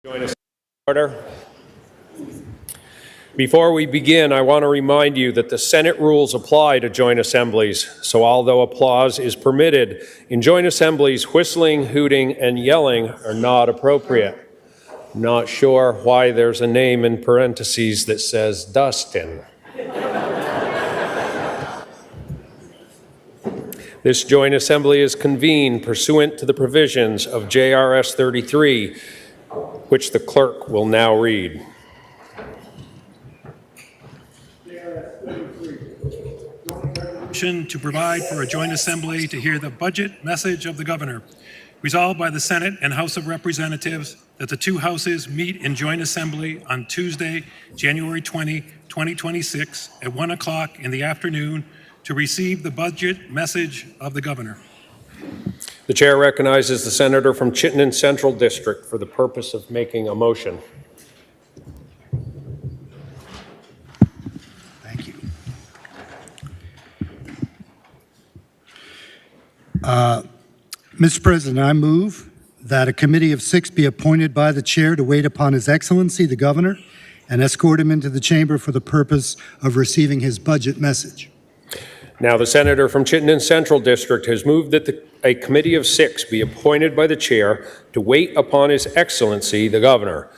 Join us in order. Before we begin, I want to remind you that the Senate rules apply to joint assemblies, so although applause is permitted, in joint assemblies, whistling, hooting, and yelling are not appropriate. Not sure why there's a name in parentheses that says Dustin. This joint assembly is convened pursuant to the provisions of JRS 33, which the clerk will now read. To provide for a joint assembly to hear the budget message of the governor. Resolved by the Senate and House of Representatives that the two houses meet in joint assembly on Tuesday, January 20, 2026 at 1 o'clock in the afternoon to receive the budget message of the governor. The chair recognizes the senator from Chittenden Central District for the purpose of making a motion. Thank you. Mr. President, I move that a committee of 6 be appointed by the chair to wait upon His Excellency, the Governor, and escort him into the chamber for the purpose of receiving his budget message. Now, the senator from Chittenden Central District has moved that a committee of 6 be appointed by the chair to wait upon His Excellency, the Governor,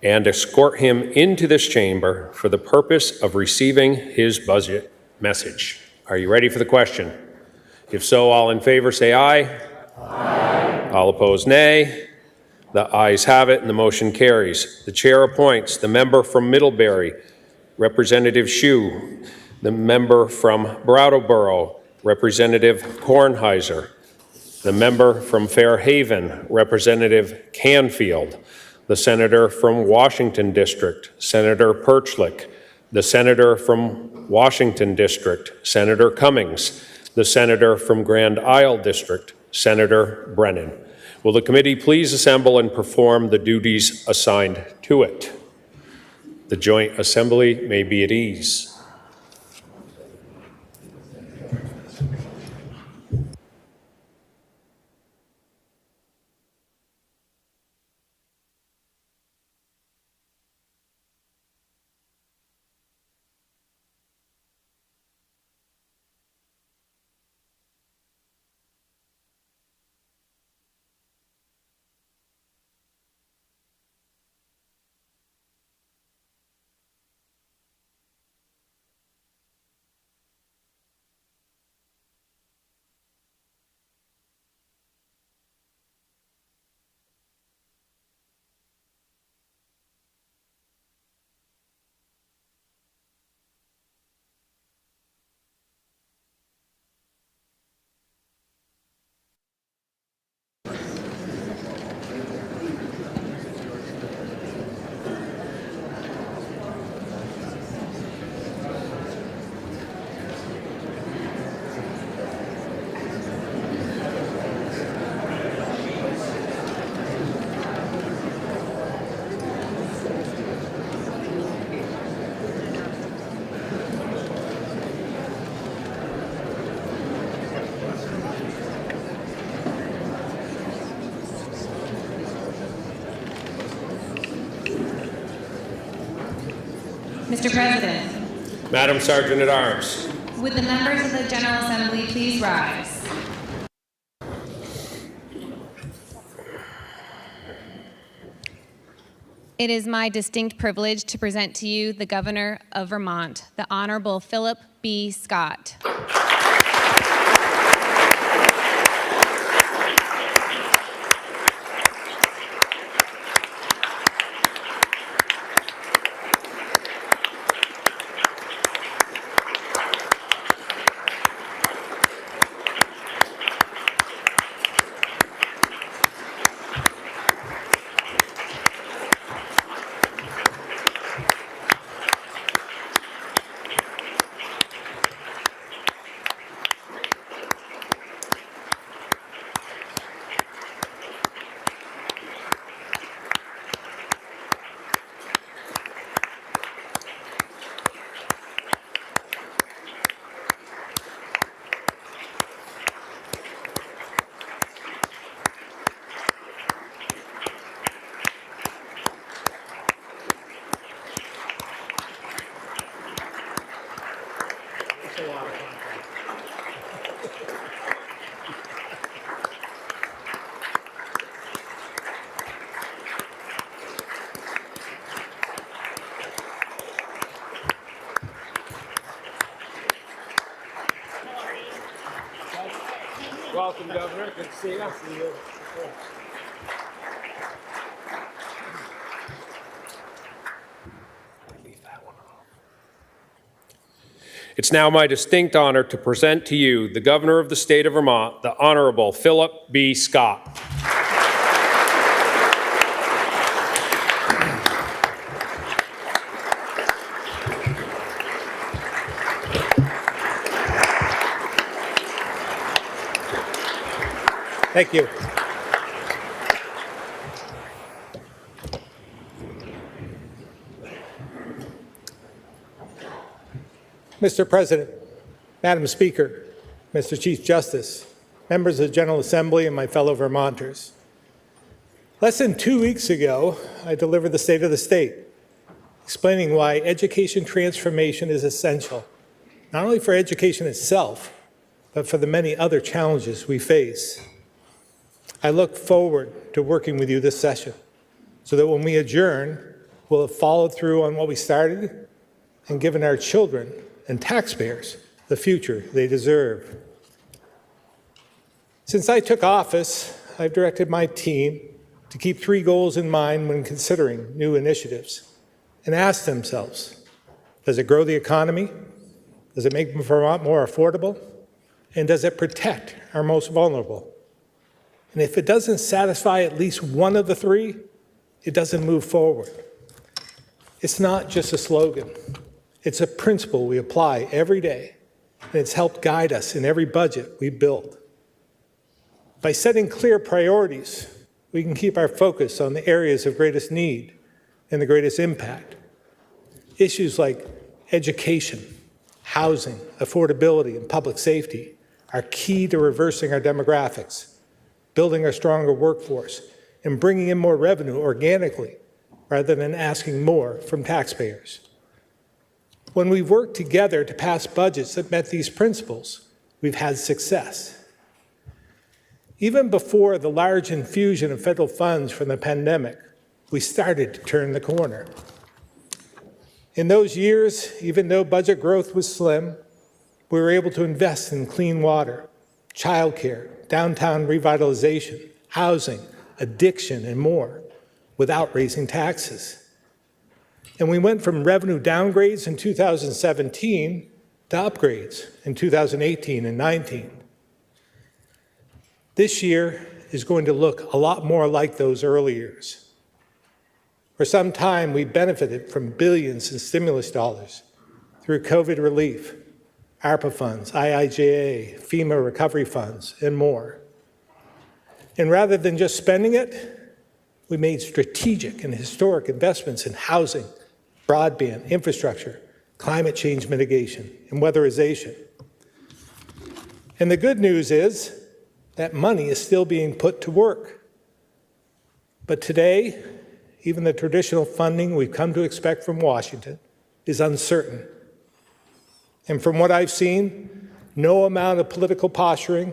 and escort him into this chamber for the purpose of receiving his budget message. Are you ready for the question? If so, all in favor say aye. Aye. All opposed, nay. The ayes have it, and the motion carries. The chair appoints the member from Middlebury, Representative Shue, the member from Brattleboro, Representative Kornheiser, the member from Fairhaven, Representative Canfield, the senator from Washington District, Senator Perchlik, the senator from Washington District, Senator Cummings, the senator from Grand Isle District, Senator Brennan. Will the committee please assemble and perform the duties assigned to it? The joint assembly may be at ease. Mr. President. Madam Sergeant at Arms. Would the members of the General Assembly please rise? It is my distinct privilege to present to you the Governor of Vermont, the Honorable Philip B. Scott. Welcome, Governor. Good to see you. It's now my distinct honor to present to you the Governor of the State of Vermont, the Honorable Philip B. Scott. Thank you. Mr. President, Madam Speaker, Mr. Chief Justice, members of the General Assembly, and my fellow Vermonters. Less than 2 weeks ago, I delivered the State of the State, explaining why education transformation is essential, not only for education itself, but for the many other challenges we face. I look forward to working with you this session so that when we adjourn, we'll have followed through on what we started and given our children and taxpayers the future they deserve. Since I took office, I've directed my team to keep 3 goals in mind when considering new initiatives and ask themselves, does it grow the economy? Does it make Vermont more affordable? And does it protect our most vulnerable? And if it doesn't satisfy at least one of the 3, it doesn't move forward. It's not just a slogan. It's a principle we apply every day, and it's helped guide us in every budget we build. By setting clear priorities, we can keep our focus on the areas of greatest need and the greatest impact. Issues like education, housing, affordability, and public safety are key to reversing our demographics, building a stronger workforce, and bringing in more revenue organically rather than asking more from taxpayers. When we've worked together to pass budgets that met these principles, we've had success. Even before the large infusion of federal funds from the pandemic, we started to turn the corner. In those years, even though budget growth was slim, we were able to invest in clean water, childcare, downtown revitalization, housing, addiction, and more without raising taxes. And we went from revenue downgrades in 2017 to upgrades in 2018 and 19. This year is going to look a lot more like those early years. For some time, we benefited from billions in stimulus dollars through COVID relief, ARPA funds, IIJA, FEMA recovery funds, and more. And rather than just spending it, we made strategic and historic investments in housing, broadband, infrastructure, climate change mitigation, and weatherization. And the good news is that money is still being put to work. But today, even the traditional funding we've come to expect from Washington is uncertain. And from what I've seen, no amount of political posturing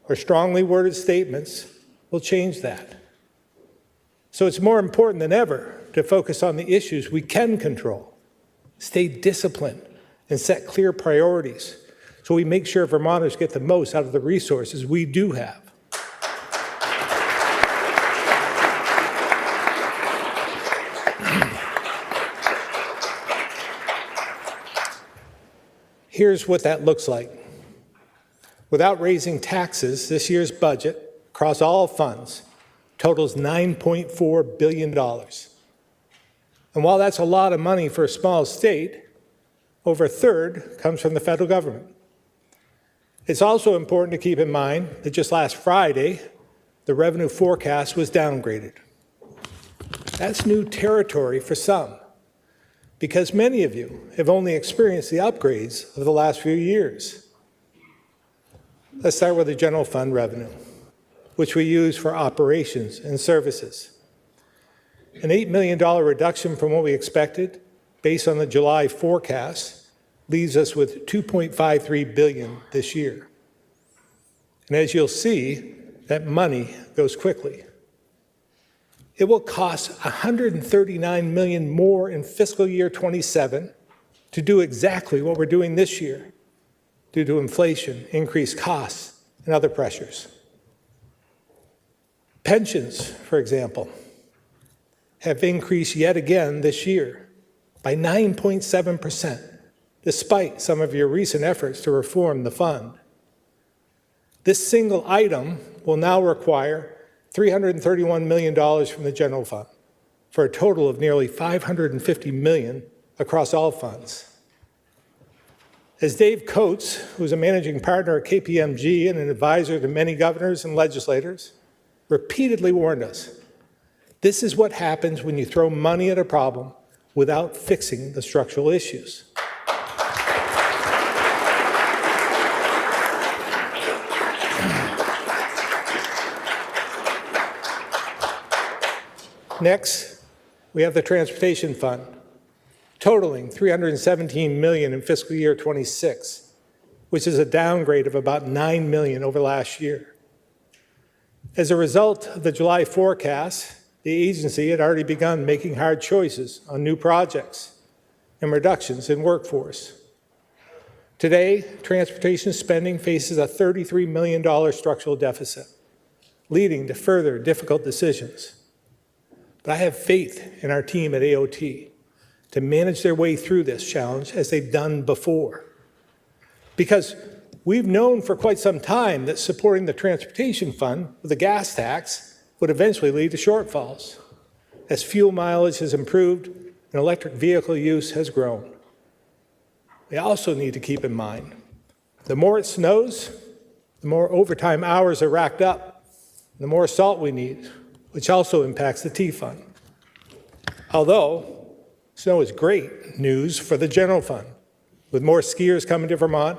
or strongly worded statements will change that. So it's more important than ever to focus on the issues we can control, stay disciplined, and set clear priorities so we make sure Vermonters get the most out of the resources we do have. Here's what that looks like. Without raising taxes, this year's budget, across all funds, totals $9.4 billion. And while that's a lot of money for a small state, over a third comes from the federal government. It's also important to keep in mind that just last Friday, the revenue forecast was downgraded. That's new territory for some, because many of you have only experienced the upgrades of the last few years. Let's start with the general fund revenue, which we use for operations and services. An $8 million reduction from what we expected, based on the July forecast, leaves us with $2.53 billion this year. And as you'll see, that money goes quickly. It will cost $139 million more in fiscal year 27 to do exactly what we're doing this year due to inflation, increased costs, and other pressures. Pensions, for example, have increased yet again this year by 9.7%, despite some of your recent efforts to reform the fund. This single item will now require $331 million from the general fund, for a total of nearly $550 million across all funds. As Dave Coates, who's a managing partner at KPMG and an advisor to many governors and legislators, repeatedly warned us, this is what happens when you throw money at a problem without fixing the structural issues. Next, we have the Transportation Fund, totaling $317 million in fiscal year 26, which is a downgrade of about $9 million over last year. As a result of the July forecast, the agency had already begun making hard choices on new projects and reductions in workforce. Today, transportation spending faces a $33 million structural deficit, leading to further difficult decisions. But I have faith in our team at AOT to manage their way through this challenge as they've done before. Because we've known for quite some time that supporting the Transportation Fund with a gas tax would eventually lead to shortfalls, as fuel mileage has improved and electric vehicle use has grown. We also need to keep in mind, the more it snows, the more overtime hours are racked up, the more salt we need, which also impacts the T Fund. Although snow is great news for the general fund, with more skiers coming to Vermont,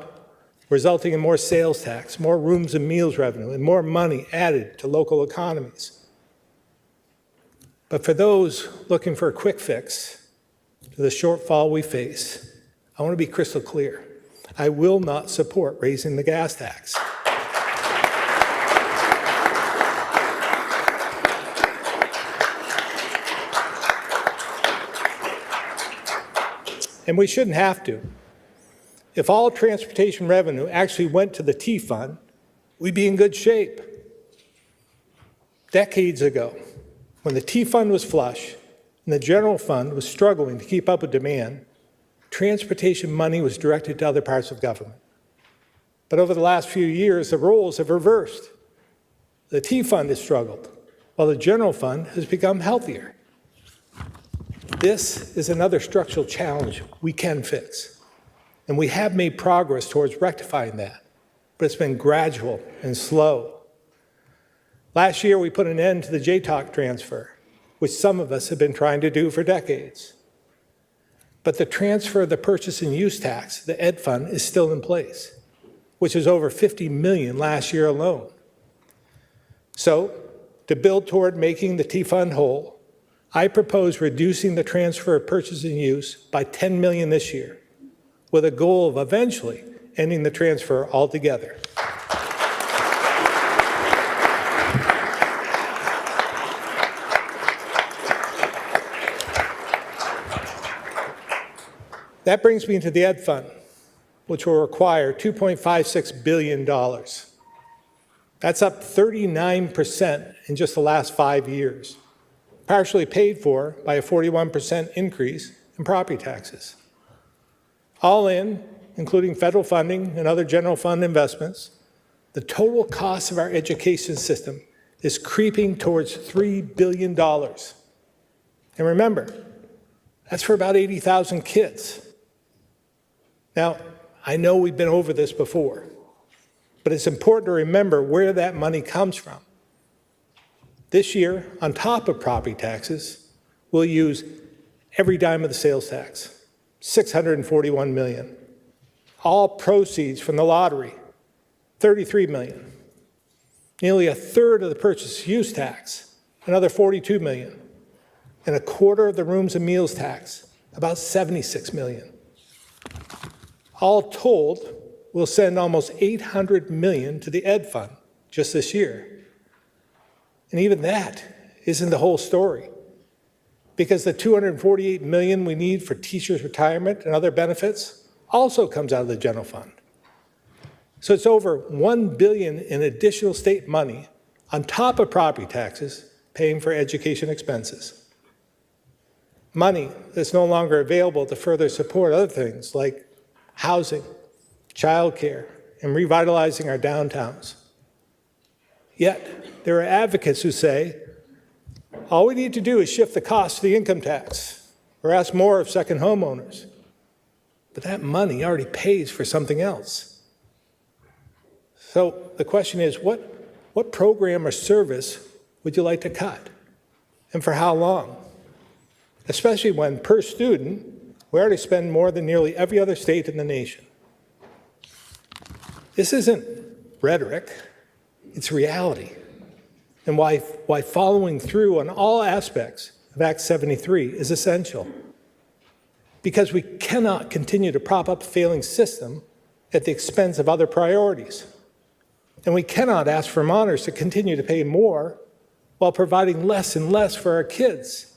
resulting in more sales tax, more rooms and meals revenue, and more money added to local economies. But for those looking for a quick fix to the shortfall we face, I want to be crystal clear. I will not support raising the gas tax. And we shouldn't have to. If all transportation revenue actually went to the T Fund, we'd be in good shape. Decades ago, when the T Fund was flush and the general fund was struggling to keep up with demand, transportation money was directed to other parts of government. But over the last few years, the roles have reversed. The T Fund has struggled, while the general fund has become healthier. This is another structural challenge we can fix, and we have made progress towards rectifying that, but it's been gradual and slow. Last year, we put an end to the JTOC transfer, which some of us have been trying to do for decades. But the transfer of the purchase and use tax, the Ed Fund, is still in place, which is over $50 million last year alone. So, to build toward making the T Fund whole, I propose reducing the transfer of purchase and use by $10 million this year, with a goal of eventually ending the transfer altogether. That brings me to the Ed Fund, which will require $2.56 billion. That's up 39% in just the last 5 years, partially paid for by a 41% increase in property taxes. All in, including federal funding and other general fund investments, the total cost of our education system is creeping towards $3 billion. And remember, that's for about 80,000 kids. Now, I know we've been over this before, but it's important to remember where that money comes from. This year, on top of property taxes, we'll use every dime of the sales tax, $641 million. All proceeds from the lottery, $33 million. Nearly a third of the purchase use tax, another $42 million. And a quarter of the rooms and meals tax, about $76 million. All told, we'll send almost $800 million to the Ed Fund just this year. And even that isn't the whole story, because the $248 million we need for teachers' retirement and other benefits also comes out of the general fund. So it's over $1 billion in additional state money on top of property taxes paying for education expenses. Money that's no longer available to further support other things like housing, childcare, and revitalizing our downtowns. Yet, there are advocates who say, all we need to do is shift the cost to the income tax or ask more of second homeowners. But that money already pays for something else. So the question is, what program or service would you like to cut? And for how long? Especially when, per student, we already spend more than nearly every other state in the nation. This isn't rhetoric, it's reality. And why following through on all aspects of Act 73 is essential. Because we cannot continue to prop up a failing system at the expense of other priorities. And we cannot ask Vermonters to continue to pay more while providing less and less for our kids.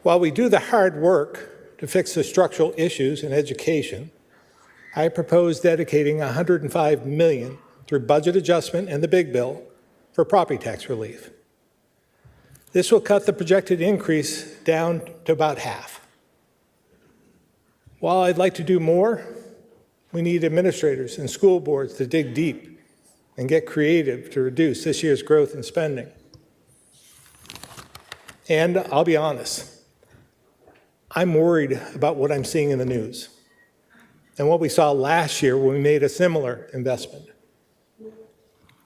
While we do the hard work to fix the structural issues in education, I propose dedicating $105 million through budget adjustment and the big bill for property tax relief. This will cut the projected increase down to about half. While I'd like to do more, we need administrators and school boards to dig deep and get creative to reduce this year's growth in spending. And I'll be honest, I'm worried about what I'm seeing in the news and what we saw last year when we made a similar investment.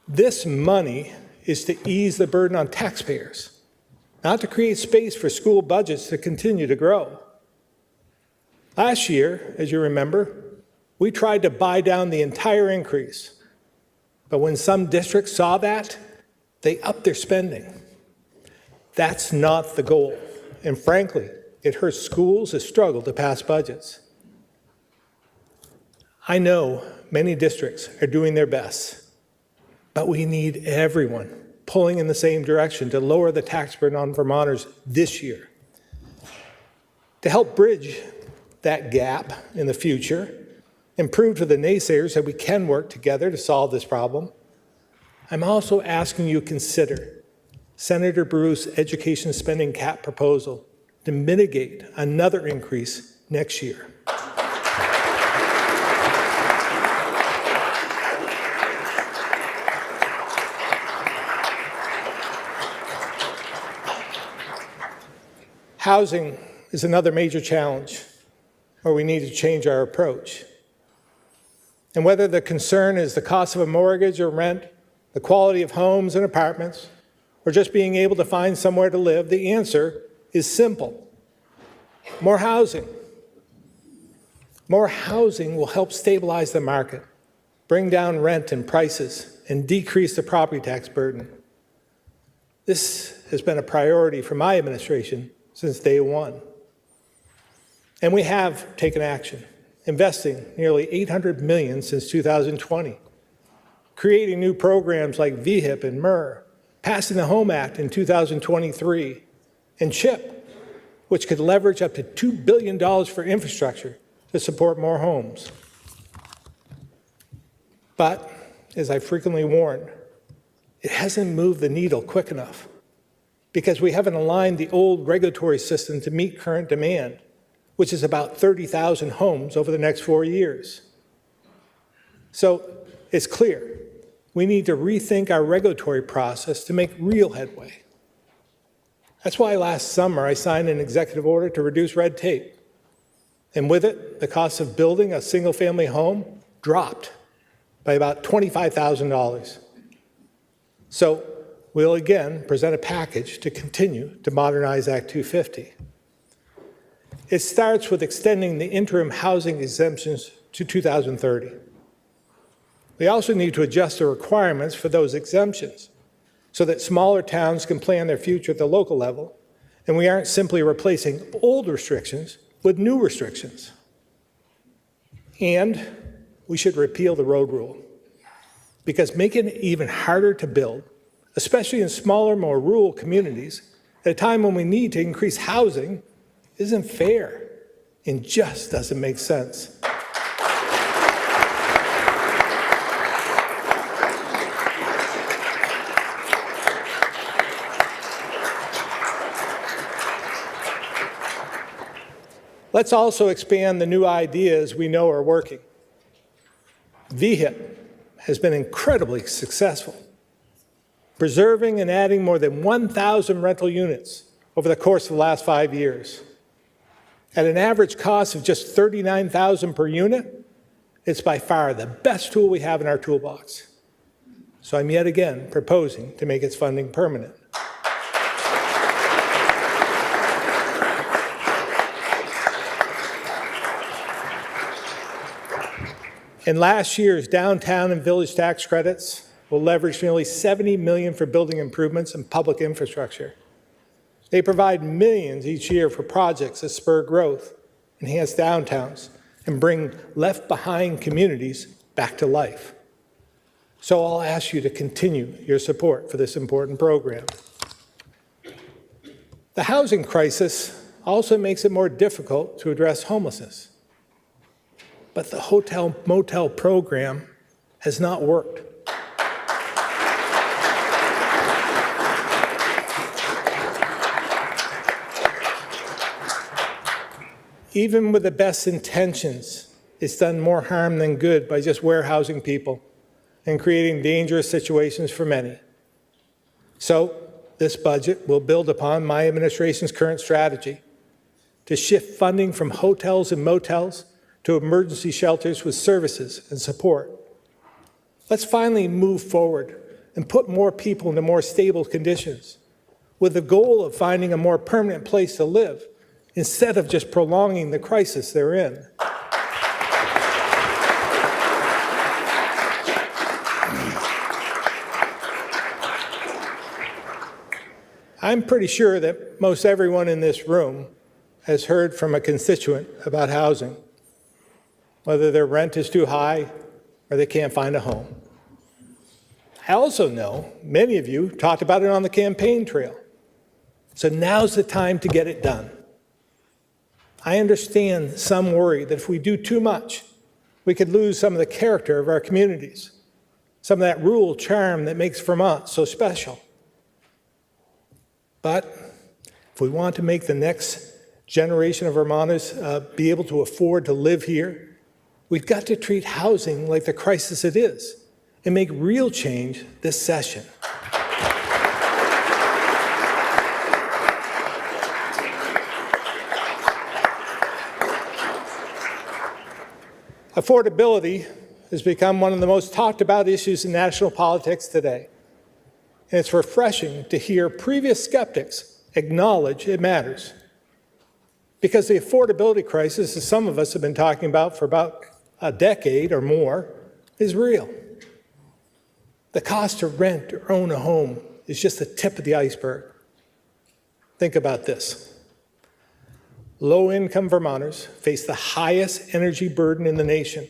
This money is to ease the burden on taxpayers, not to create space for school budgets to continue to grow. Last year, as you remember, we tried to buy down the entire increase. But when some districts saw that, they upped their spending. That's not the goal. And frankly, it hurts schools that struggle to pass budgets. I know many districts are doing their best, but we need everyone pulling in the same direction to lower the tax burden on Vermonters this year. To help bridge that gap in the future and prove to the naysayers that we can work together to solve this problem, I'm also asking you to consider Senator Brew's education spending cap proposal to mitigate another increase next year. Housing is another major challenge where we need to change our approach. And whether the concern is the cost of a mortgage or rent, the quality of homes and apartments, or just being able to find somewhere to live, the answer is simple. More housing. More housing will help stabilize the market, bring down rent and prices, and decrease the property tax burden. This has been a priority for my administration since day one. And we have taken action, investing nearly $800 million since 2020, creating new programs like VHIP and MER, passing the HOME Act in 2023, and CHIP, which could leverage up to $2 billion for infrastructure to support more homes. But, as I frequently warn, it hasn't moved the needle quick enough because we haven't aligned the old regulatory system to meet current demand, which is about 30,000 homes over the next 4 years. So it's clear we need to rethink our regulatory process to make real headway. That's why last summer I signed an executive order to reduce red tape. And with it, the cost of building a single-family home dropped by about $25,000. So we'll again present a package to continue to modernize Act 250. It starts with extending the interim housing exemptions to 2030. We also need to adjust the requirements for those exemptions so that smaller towns can plan their future at the local level, and we aren't simply replacing old restrictions with new restrictions. And we should repeal the road rule, because making it even harder to build especially in smaller, more rural communities, at a time when we need to increase housing, isn't fair and just doesn't make sense. Let's also expand the new ideas we know are working. VHIP has been incredibly successful, preserving and adding more than 1,000 rental units over the course of the last 5 years. At an average cost of just $39,000 per unit, it's by far the best tool we have in our toolbox. So I'm yet again proposing to make its funding permanent. In last year's downtown and village tax credits, we'll leverage nearly $70 million for building improvements and public infrastructure. They provide millions each year for projects that spur growth, enhance downtowns, and bring left-behind communities back to life. So I'll ask you to continue your support for this important program. The housing crisis also makes it more difficult to address homelessness. But the hotel-motel program has not worked. Even with the best intentions, it's done more harm than good by just warehousing people and creating dangerous situations for many. So this budget will build upon my administration's current strategy to shift funding from hotels and motels to emergency shelters with services and support. Let's finally move forward and put more people into more stable conditions with the goal of finding a more permanent place to live instead of just prolonging the crisis they're in. I'm pretty sure that most everyone in this room has heard from a constituent about housing, whether their rent is too high or they can't find a home. I also know many of you talked about it on the campaign trail. So now's the time to get it done. I understand some worry that if we do too much, we could lose some of the character of our communities, some of that rural charm that makes Vermont so special. But if we want to make the next generation of Vermonters be able to afford to live here, we've got to treat housing like the crisis it is and make real change this session. Affordability has become one of the most talked about issues in national politics today. And it's refreshing to hear previous skeptics acknowledge it matters. Because the affordability crisis, as some of us have been talking about for about a decade or more, is real. The cost to rent or own a home is just the tip of the iceberg. Think about this. Low-income Vermonters face the highest energy burden in the nation,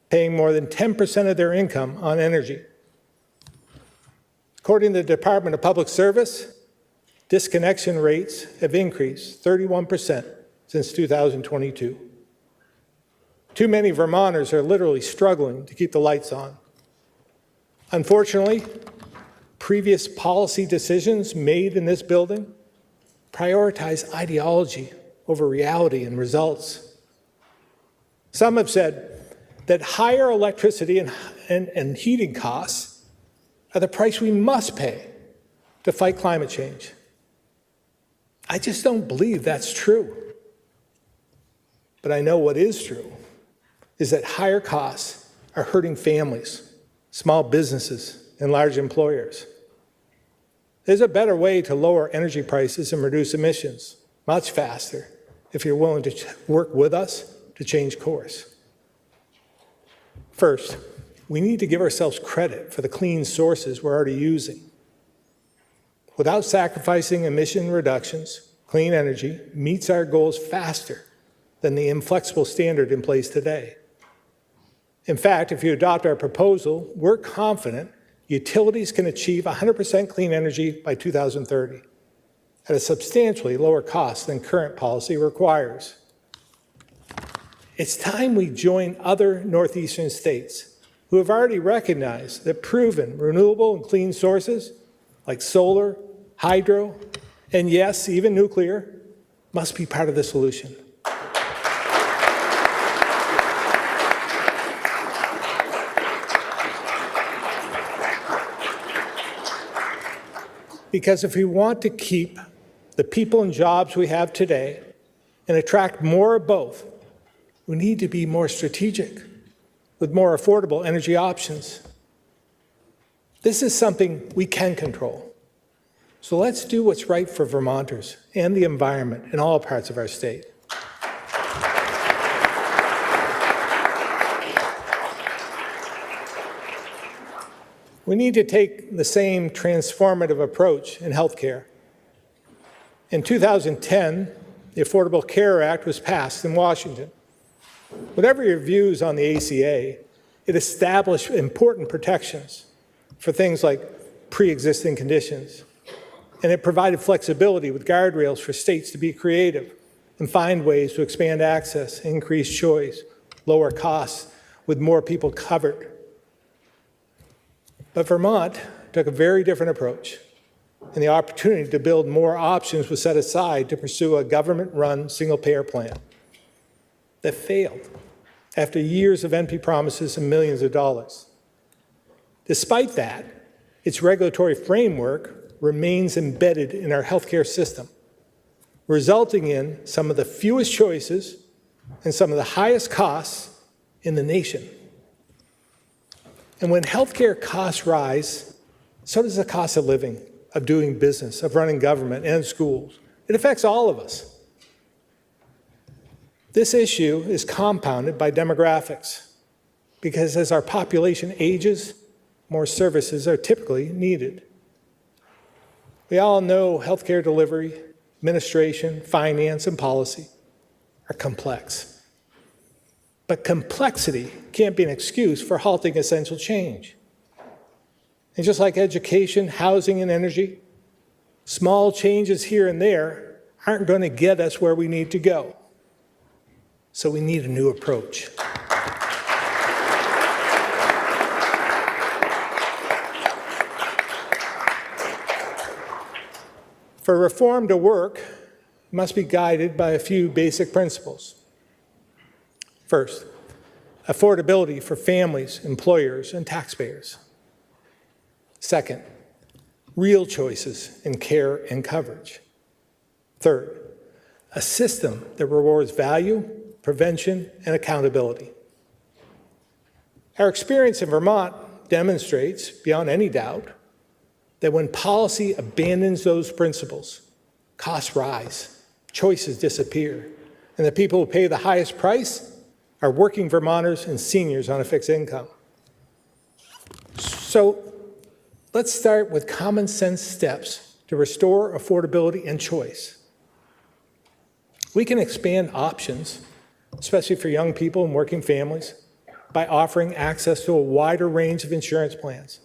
paying more than 10% of their income on energy. According to the Department of Public Service, disconnection rates have increased 31% since 2022. Too many Vermonters are literally struggling to keep the lights on. Unfortunately, previous policy decisions made in this building prioritize ideology over reality and results. Some have said that higher electricity and heating costs are the price we must pay to fight climate change. I just don't believe that's true. But I know what is true is that higher costs are hurting families, small businesses, and large employers. There's a better way to lower energy prices and reduce emissions, much faster, if you're willing to work with us to change course. First, we need to give ourselves credit for the clean sources we're already using. Without sacrificing emission reductions, clean energy meets our goals faster than the inflexible standard in place today. In fact, if you adopt our proposal, we're confident utilities can achieve 100% clean energy by 2030 at a substantially lower cost than current policy requires. It's time we join other northeastern states who have already recognized that proven renewable and clean sources like solar, hydro, and yes, even nuclear, must be part of the solution. Because if we want to keep the people and jobs we have today and attract more of both, we need to be more strategic with more affordable energy options. This is something we can control. So let's do what's right for Vermonters and the environment in all parts of our state. We need to take the same transformative approach in healthcare. In 2010, the Affordable Care Act was passed in Washington. Whatever your views on the ACA, it established important protections for things like pre-existing conditions. And it provided flexibility with guardrails for states to be creative and find ways to expand access, increase choice, lower costs, with more people covered. But Vermont took a very different approach, and the opportunity to build more options was set aside to pursue a government-run single-payer plan that failed after years of empty promises and millions of dollars. Despite that, its regulatory framework remains embedded in our healthcare system, resulting in some of the fewest choices and some of the highest costs in the nation. And when healthcare costs rise, so does the cost of living, of doing business, of running government and schools. It affects all of us. This issue is compounded by demographics, because as our population ages, more services are typically needed. We all know healthcare delivery, administration, finance, and policy are complex. But complexity can't be an excuse for halting essential change. And just like education, housing, and energy, small changes here and there aren't going to get us where we need to go. So we need a new approach. For reform to work, it must be guided by a few basic principles. First, affordability for families, employers, and taxpayers. Second, real choices in care and coverage. Third, a system that rewards value, prevention, and accountability. Our experience in Vermont demonstrates, beyond any doubt, that when policy abandons those principles, costs rise, choices disappear, and the people who pay the highest price are working Vermonters and seniors on a fixed income. So let's start with common sense steps to restore affordability and choice. We can expand options, especially for young people and working families, by offering access to a wider range of insurance plans,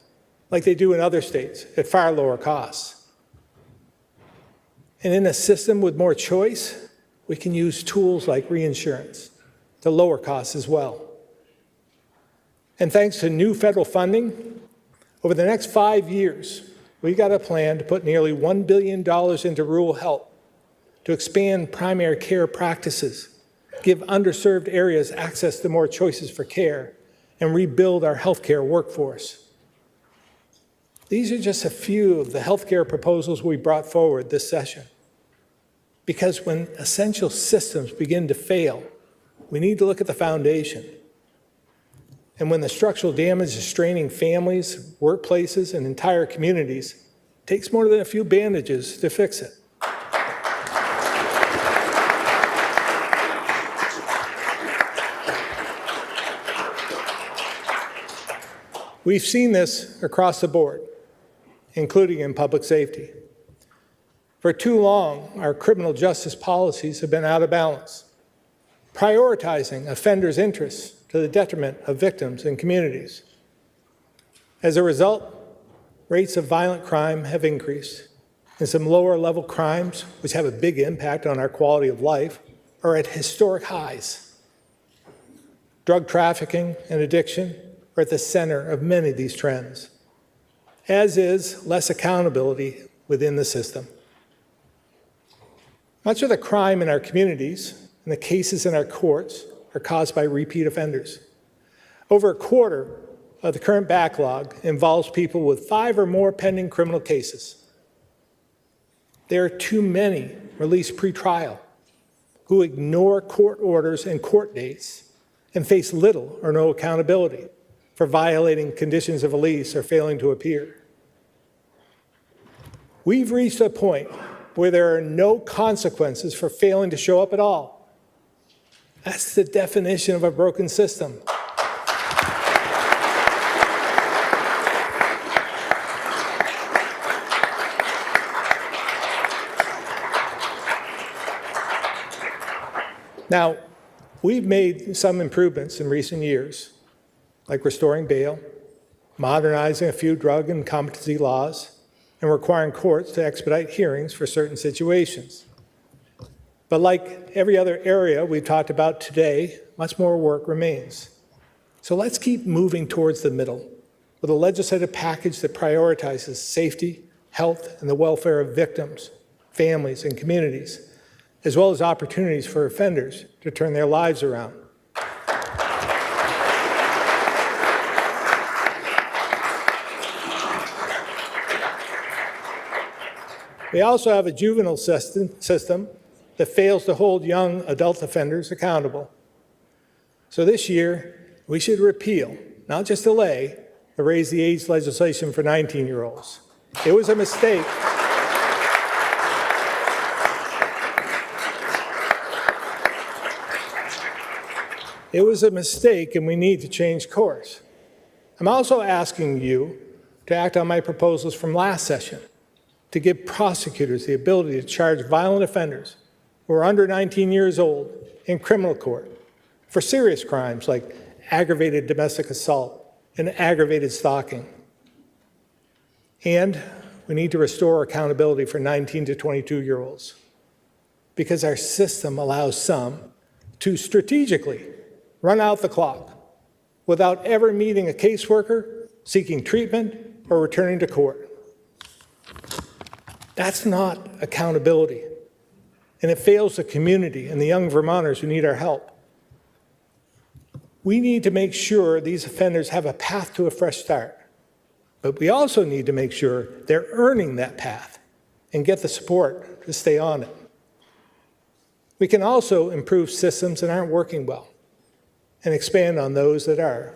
like they do in other states, at far lower costs. And in a system with more choice, we can use tools like reinsurance to lower costs as well. And thanks to new federal funding, over the next 5 years, we've got a plan to put nearly $1 billion into rural health, to expand primary care practices, give underserved areas access to more choices for care, and rebuild our healthcare workforce. These are just a few of the healthcare proposals we brought forward this session. Because when essential systems begin to fail, we need to look at the foundation. And when the structural damage is straining families, workplaces, and entire communities, it takes more than a few bandages to fix it. We've seen this across the board, including in public safety. For too long, our criminal justice policies have been out of balance, prioritizing offenders' interests to the detriment of victims and communities. As a result, rates of violent crime have increased, and some lower-level crimes, which have a big impact on our quality of life, are at historic highs. Drug trafficking and addiction are at the center of many of these trends, as is less accountability within the system. Much of the crime in our communities and the cases in our courts are caused by repeat offenders. Over a quarter of the current backlog involves people with 5 or more pending criminal cases. There are too many released pretrial who ignore court orders and court dates and face little or no accountability for violating conditions of release or failing to appear. We've reached a point where there are no consequences for failing to show up at all. That's the definition of a broken system. Now, we've made some improvements in recent years, like restoring bail, modernizing a few drug and competency laws, and requiring courts to expedite hearings for certain situations. But like every other area we've talked about today, much more work remains. So let's keep moving towards the middle with a legislative package that prioritizes safety, health, and the welfare of victims, families, and communities, as well as opportunities for offenders to turn their lives around. We also have a juvenile system that fails to hold young adult offenders accountable. So this year, we should repeal, not just delay, the raise the age legislation for 19-year-olds. It was a mistake. It was a mistake, and we need to change course. I'm also asking you to act on my proposals from last session to give prosecutors the ability to charge violent offenders who are under 19 years old in criminal court for serious crimes like aggravated domestic assault and aggravated stalking. And we need to restore accountability for 19 to 22-year-olds because our system allows some to strategically run out the clock without ever meeting a caseworker, seeking treatment, or returning to court. That's not accountability, and it fails the community and the young Vermonters who need our help. We need to make sure these offenders have a path to a fresh start, but we also need to make sure they're earning that path and get the support to stay on it. We can also improve systems that aren't working well and expand on those that are.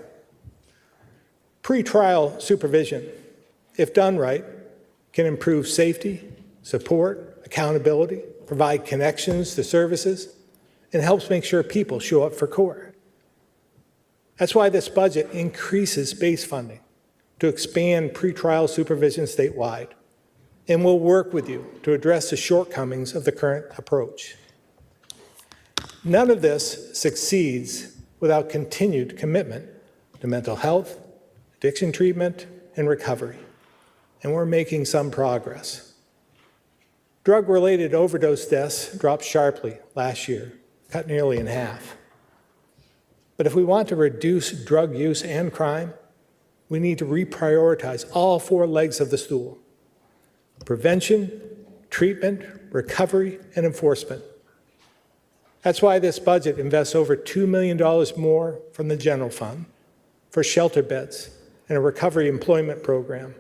Pretrial supervision, if done right, can improve safety, support, accountability, provide connections to services, and helps make sure people show up for court. That's why this budget increases base funding to expand pretrial supervision statewide, and we'll work with you to address the shortcomings of the current approach. None of this succeeds without continued commitment to mental health, addiction treatment, and recovery. And we're making some progress. Drug-related overdose deaths dropped sharply last year, cut nearly in half. But if we want to reduce drug use and crime, we need to reprioritize all 4 legs of the stool: prevention, treatment, recovery, and enforcement. That's why this budget invests over $2 million more from the general fund for shelter beds and a recovery employment program,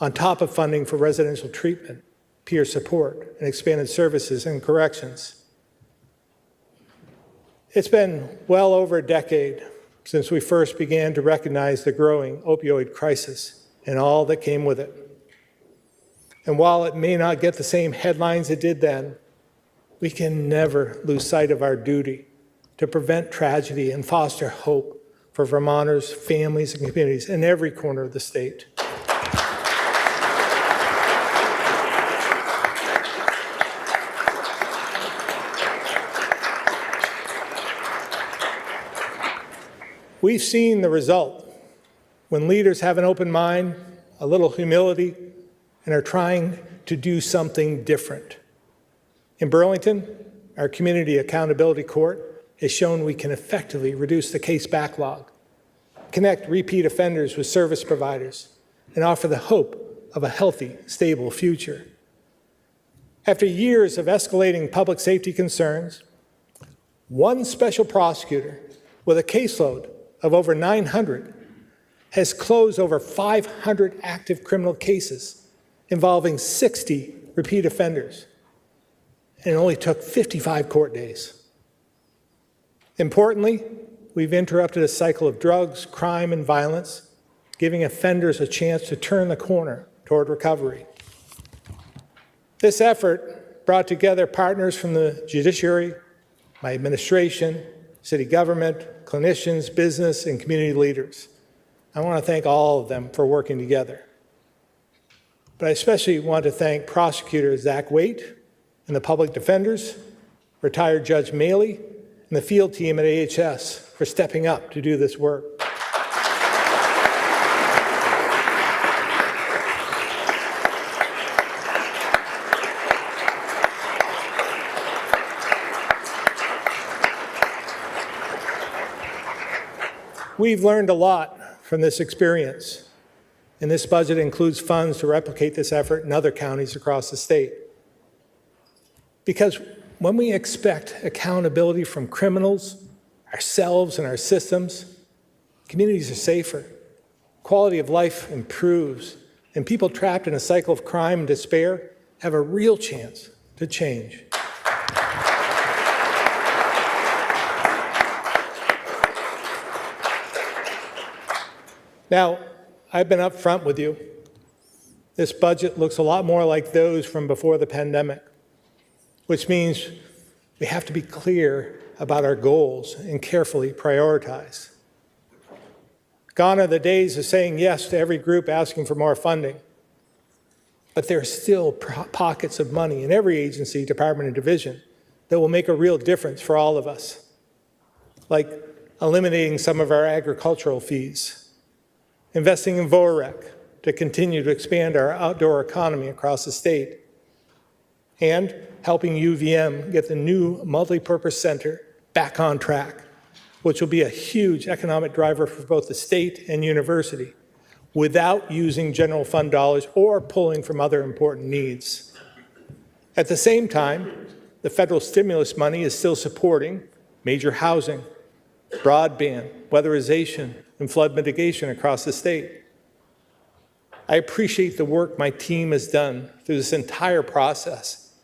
on top of funding for residential treatment, peer support, and expanded services in corrections. It's been well over a decade since we first began to recognize the growing opioid crisis and all that came with it. And while it may not get the same headlines it did then, we can never lose sight of our duty to prevent tragedy and foster hope for Vermonters, families, and communities in every corner of the state. We've seen the result. When leaders have an open mind, a little humility, and are trying to do something different. In Burlington, our Community Accountability Court has shown we can effectively reduce the case backlog, connect repeat offenders with service providers, and offer the hope of a healthy, stable future. After years of escalating public safety concerns, one special prosecutor with a caseload of over 900 has closed over 500 active criminal cases involving 60 repeat offenders, and it only took 55 court days. Importantly, we've interrupted a cycle of drugs, crime, and violence, giving offenders a chance to turn the corner toward recovery. This effort brought together partners from the judiciary, my administration, city government, clinicians, business, and community leaders. I want to thank all of them for working together. But I especially want to thank Prosecutor Zach Waite and the public defenders, retired Judge Maley, and the field team at AHS for stepping up to do this work. We've learned a lot from this experience, and this budget includes funds to replicate this effort in other counties across the state. Because when we expect accountability from criminals, ourselves, and our systems, communities are safer, quality of life improves, and people trapped in a cycle of crime and despair have a real chance to change. Now, I've been up front with you. This budget looks a lot more like those from before the pandemic, which means we have to be clear about our goals and carefully prioritize. Gone are the days of saying yes to every group asking for more funding, but there are still pockets of money in every agency, department, and division that will make a real difference for all of us, like eliminating some of our agricultural fees, investing in VOREC to continue to expand our outdoor economy across the state, and helping UVM get the new multipurpose center back on track, which will be a huge economic driver for both the state and university, without using general fund dollars or pulling from other important needs. At the same time, the federal stimulus money is still supporting major housing, broadband, weatherization, and flood mitigation across the state. I appreciate the work my team has done through this entire process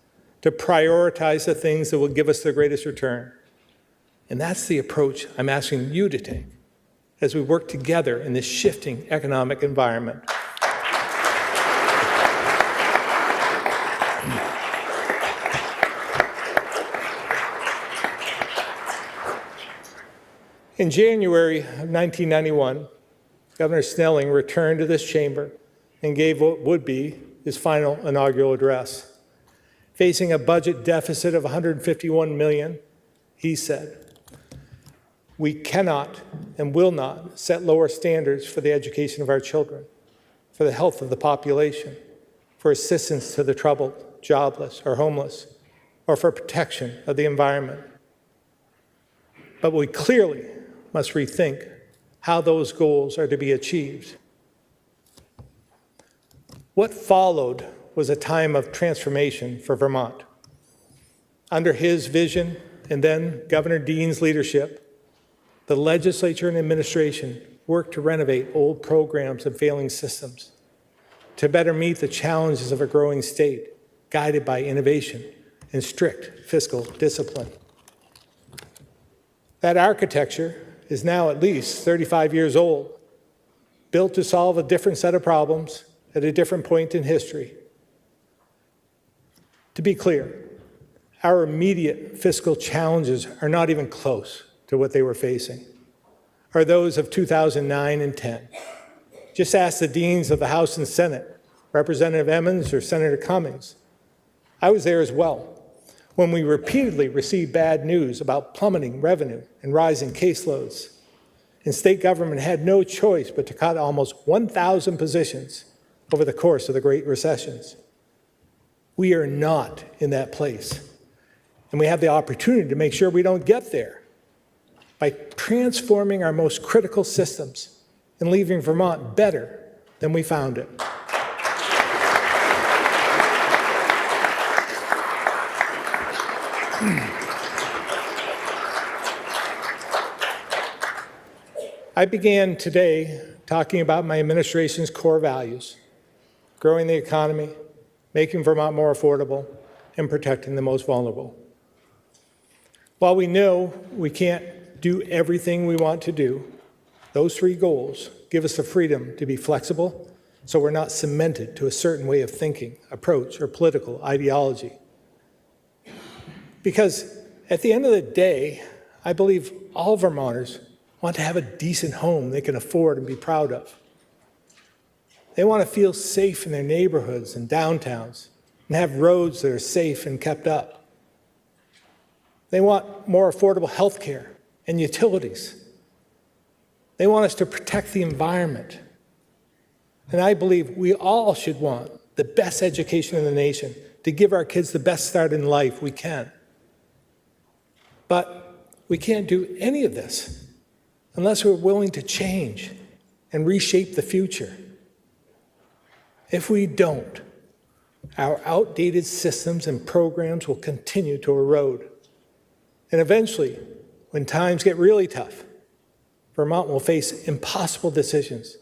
to prioritize the things that will give us the greatest return. And that's the approach I'm asking you to take as we work together in this shifting economic environment. In January of 1991, Governor Snelling returned to this chamber and gave what would be his final inaugural address. Facing a budget deficit of $151 million, he said, "We cannot and will not set lower standards for the education of our children, for the health of the population, for assistance to the troubled, jobless, or homeless, or for protection of the environment. But we clearly must rethink how those goals are to be achieved." What followed was a time of transformation for Vermont. Under his vision and then Governor Dean's leadership, the legislature and administration worked to renovate old programs and failing systems, to better meet the challenges of a growing state, guided by innovation and strict fiscal discipline. That architecture is now at least 35 years old, built to solve a different set of problems at a different point in history. To be clear, our immediate fiscal challenges are not even close to what they were facing, or those of 2009 and 10. Just ask the deans of the House and Senate, Representative Emmons or Senator Cummings. I was there as well, when we repeatedly received bad news about plummeting revenue and rising caseloads. And state government had no choice but to cut almost 1,000 positions over the course of the Great Recessions. We are not in that place. And we have the opportunity to make sure we don't get there by transforming our most critical systems and leaving Vermont better than we found it. I began today talking about my administration's core values: growing the economy, making Vermont more affordable, and protecting the most vulnerable. While we know we can't do everything we want to do, those three goals give us the freedom to be flexible so we're not cemented to a certain way of thinking, approach, or political ideology. Because at the end of the day, I believe all Vermonters want to have a decent home they can afford and be proud of. They want to feel safe in their neighborhoods and downtowns and have roads that are safe and kept up. They want more affordable health care and utilities. They want us to protect the environment. And I believe we all should want the best education in the nation, to give our kids the best start in life we can. But we can't do any of this unless we're willing to change and reshape the future. If we don't, our outdated systems and programs will continue to erode. And eventually, when times get really tough, Vermont will face impossible decisions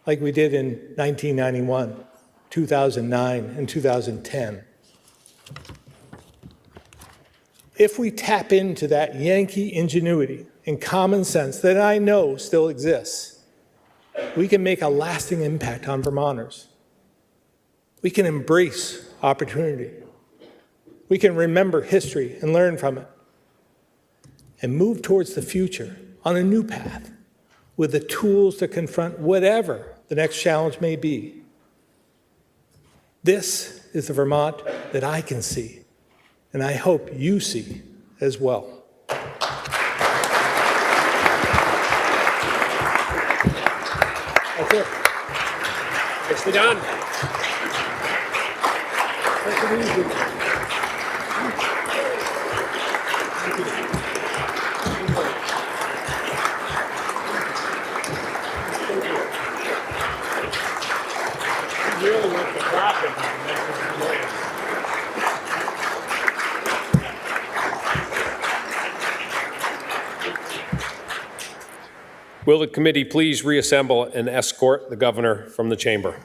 like we did in 1991, 2009, and 2010. If we tap into that Yankee ingenuity and common sense that I know still exists, we can make a lasting impact on Vermonters. We can embrace opportunity. We can remember history and learn from it, and move towards the future on a new path with the tools to confront whatever the next challenge may be. This is the Vermont that I can see, and I hope you see as well. That's it. Nicely done. Will the committee please reassemble and escort the governor from the chamber?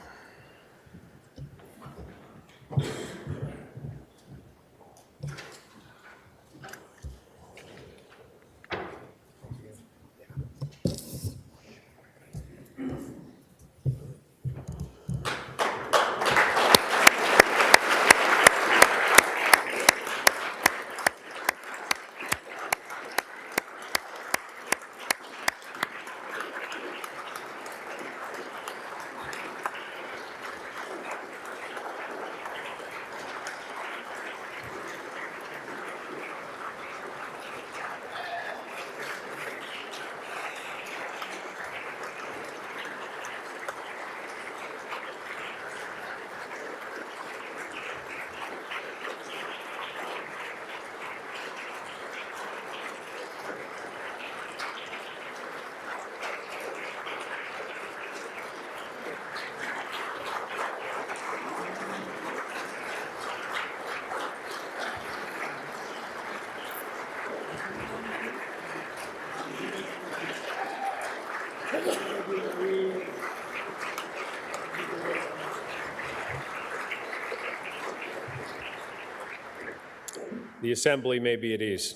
The assembly may be at ease.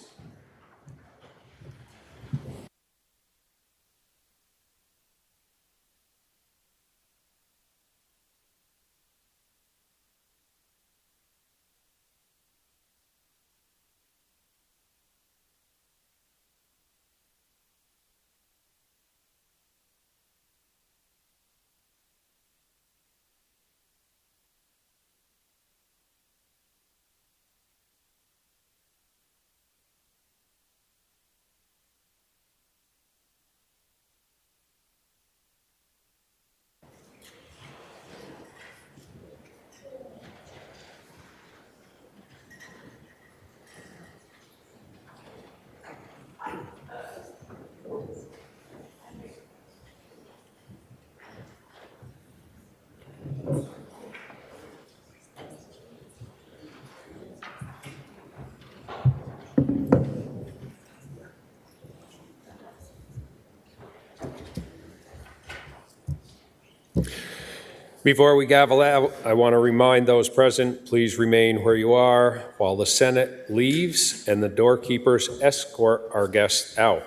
Before we gavel out, I want to remind those present, please remain where you are while the Senate leaves and the doorkeepers escort our guests out.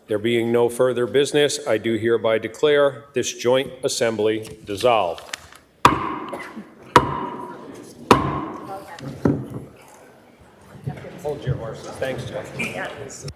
There being no further business, I do hereby declare this joint assembly dissolved. Hold your horses. Thanks, Jeff.